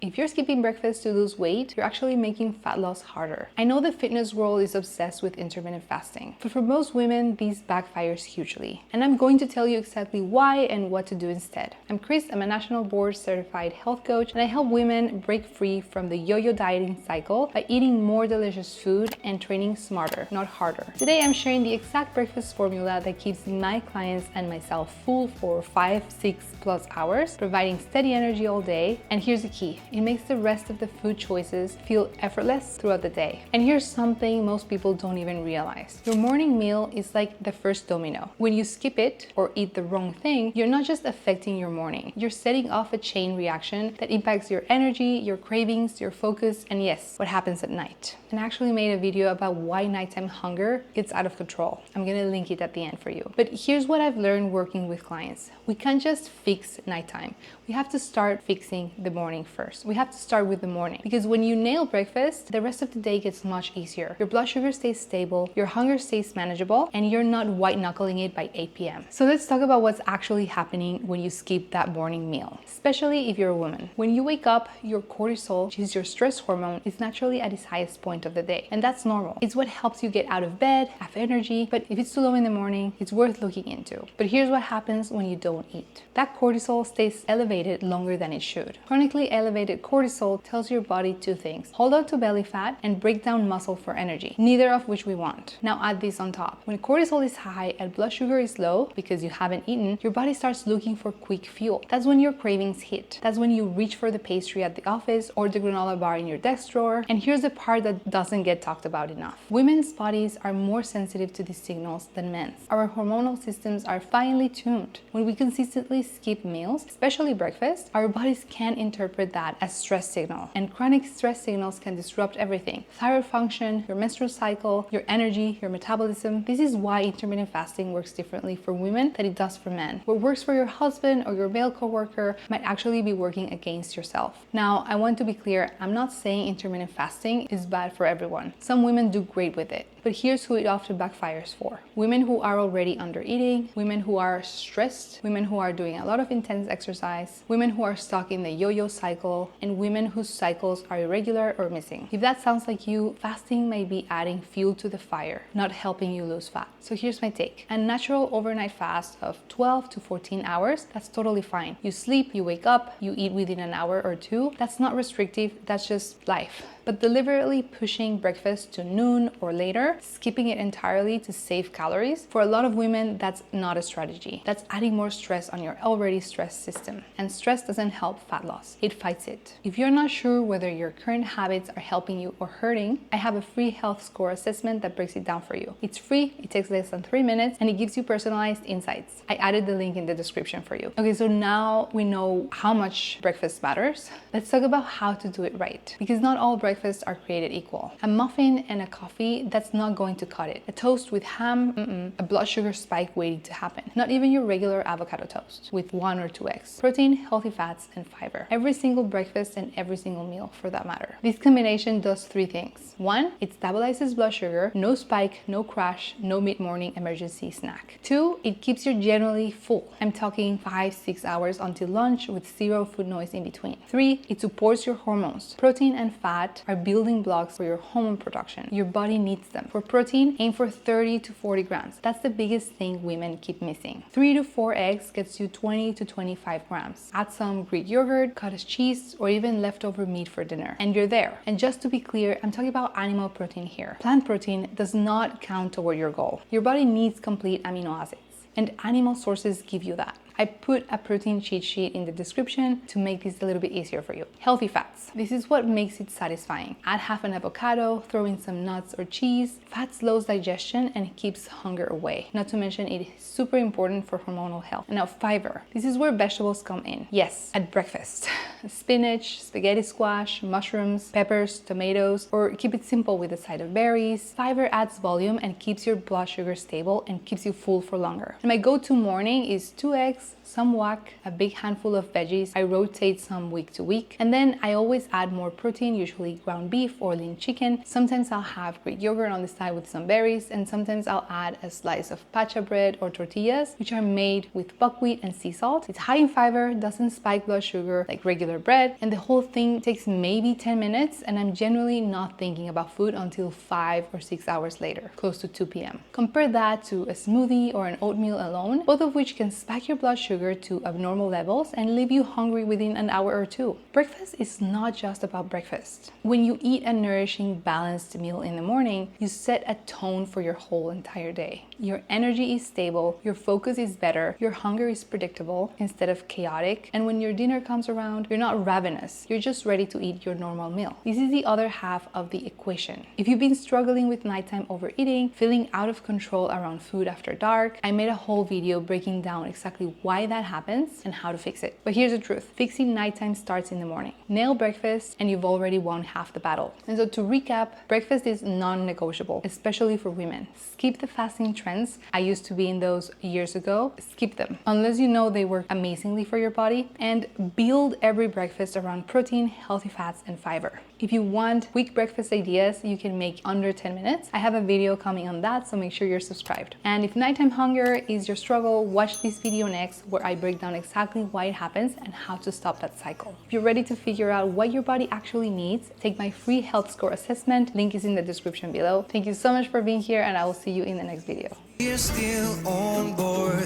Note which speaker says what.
Speaker 1: If you're skipping breakfast to lose weight, you're actually making fat loss harder. I know the fitness world is obsessed with intermittent fasting, but for most women, these backfires hugely. And I'm going to tell you exactly why and what to do instead. I'm Chris, I'm a national board certified health coach, and I help women break free from the yo-yo dieting cycle by eating more delicious food and training smarter, not harder. Today, I'm sharing the exact breakfast formula that keeps my clients and myself full for 5-6+ hours, providing steady energy all day. And here's the key. It makes the rest of the food choices feel effortless throughout the day. And here's something most people don't even realize. Your morning meal is like the first domino. When you skip it or eat the wrong thing, you're not just affecting your morning, you're setting off a chain reaction that impacts your energy, your cravings, your focus, and yes, what happens at night. And I actually made a video about why nighttime hunger gets out of control. I'm gonna link it at the end for you. But here's what I've learned working with clients. We can't just fix nighttime. We have to start fixing the morning first. We have to start with the morning, because when you nail breakfast, the rest of the day gets much easier. Your blood sugar stays stable, your hunger stays manageable, and you're not white knuckling it by 8 p.m. So let's talk about what's actually happening when you skip that morning meal, especially if you're a woman. When you wake up, your cortisol, which is your stress hormone, is naturally at its highest point of the day, and that's normal. It's what helps you get out of bed, have energy, but if it's too low in the morning, it's worth looking into. But here's what happens when you don't eat. That cortisol stays elevated longer than it should. Chronically elevated cortisol tells your body two things: hold on to belly fat and break down muscle for energy, neither of which we want. Now add this on top. When cortisol is high and blood sugar is low because you haven't eaten, your body starts looking for quick fuel. That's when your cravings hit. That's when you reach for the pastry at the office or the granola bar in your desk drawer. And here's the part that doesn't get talked about enough. Women's bodies are more sensitive to these signals than men's. Our hormonal systems are finely tuned. When we consistently skip meals, especially breakfast, our bodies can interpret that as stress signal, and chronic stress signals can disrupt everything: thyroid function, your menstrual cycle, your energy, your metabolism. This is why intermittent fasting works differently for women than it does for men. What works for your husband or your male coworker might actually be working against yourself. Now, I want to be clear, I'm not saying intermittent fasting is bad for everyone. Some women do great with it. But here's who it often backfires for: women who are already under eating, women who are stressed, women who are doing a lot of intense exercise, women who are stuck in the yo-yo cycle, and women whose cycles are irregular or missing. If that sounds like you, fasting may be adding fuel to the fire, not helping you lose fat. So here's my take. A natural overnight fast of 12 to 14 hours, that's totally fine. You sleep, you wake up, you eat within an hour or two. That's not restrictive, that's just life. But deliberately pushing breakfast to noon or later, skipping it entirely to save calories, for a lot of women, that's not a strategy. That's adding more stress on your already stressed system. And stress doesn't help fat loss, it fights it. If you're not sure whether your current habits are helping you or hurting, I have a free health score assessment that breaks it down for you. It's free, it takes less than 3 minutes, and it gives you personalized insights. I added the link in the description for you. Okay, so now we know how much breakfast matters. Let's talk about how to do it right, because not all breakfasts are created equal. A muffin and a coffee, that's not going to cut it. A toast with ham, a blood sugar spike waiting to happen. Not even your regular avocado toast with 1 or 2 eggs. Protein, healthy fats, and fiber. Every single breakfast and every single meal for that matter. This combination does 3 things. 1, it stabilizes blood sugar, no spike, no crash, no mid-morning emergency snack. 2, it keeps you generally full. I'm talking 5-6 hours until lunch with 0 food noise in between. 3, it supports your hormones. Protein and fat are building blocks for your hormone production. Your body needs them. For protein, aim for 30 to 40 grams. That's the biggest thing women keep missing. 3 to 4 eggs gets you 20 to 25 grams. Add some Greek yogurt, cottage cheese, or even leftover meat for dinner, and you're there. And just to be clear, I'm talking about animal protein here. Plant protein does not count toward your goal. Your body needs complete amino acids, and animal sources give you that. I put a protein cheat sheet in the description to make this a little bit easier for you. Healthy fats. This is what makes it satisfying. Add half an avocado, throw in some nuts or cheese. Fat slows digestion and keeps hunger away. Not to mention it is super important for hormonal health. And now fiber. This is where vegetables come in. Yes, at breakfast. Spinach, spaghetti squash, mushrooms, peppers, tomatoes, or keep it simple with a side of berries. Fiber adds volume and keeps your blood sugar stable and keeps you full for longer. And my go-to morning is 2 eggs, eggs, some whack, a big handful of veggies. I rotate some week to week. And then I always add more protein, usually ground beef or lean chicken. Sometimes I'll have Greek yogurt on the side with some berries, and sometimes I'll add a slice of pacha bread or tortillas, which are made with buckwheat and sea salt. It's high in fiber, doesn't spike blood sugar like regular bread, and the whole thing takes maybe 10 minutes, and I'm generally not thinking about food until 5 or 6 hours later, close to 2 p.m. Compare that to a smoothie or an oatmeal alone, both of which can spike your blood sugar to abnormal levels and leave you hungry within an hour or two. Breakfast is not just about breakfast. When you eat a nourishing, balanced meal in the morning, you set a tone for your whole entire day. Your energy is stable, your focus is better, your hunger is predictable instead of chaotic, and when your dinner comes around, you're not ravenous, you're just ready to eat your normal meal. This is the other half of the equation. If you've been struggling with nighttime overeating, feeling out of control around food after dark, I made a whole video breaking down exactly why that happens and how to fix it. But here's the truth, fixing nighttime starts in the morning. Nail breakfast and you've already won half the battle. And so to recap, breakfast is non-negotiable, especially for women. Skip the fasting trends. I used to be in those years ago. Skip them, unless you know they work amazingly for your body, and build every breakfast around protein, healthy fats, and fiber. If you want quick breakfast ideas you can make under 10 minutes, I have a video coming on that, so make sure you're subscribed. And if nighttime hunger is your struggle, watch this video next where I break down exactly why it happens and how to stop that cycle. If you're ready to figure out what your body actually needs, take my free health score assessment. Link is in the description below. Thank you so much for being here, and I will see you in the next video.
Speaker 2: You're still on board.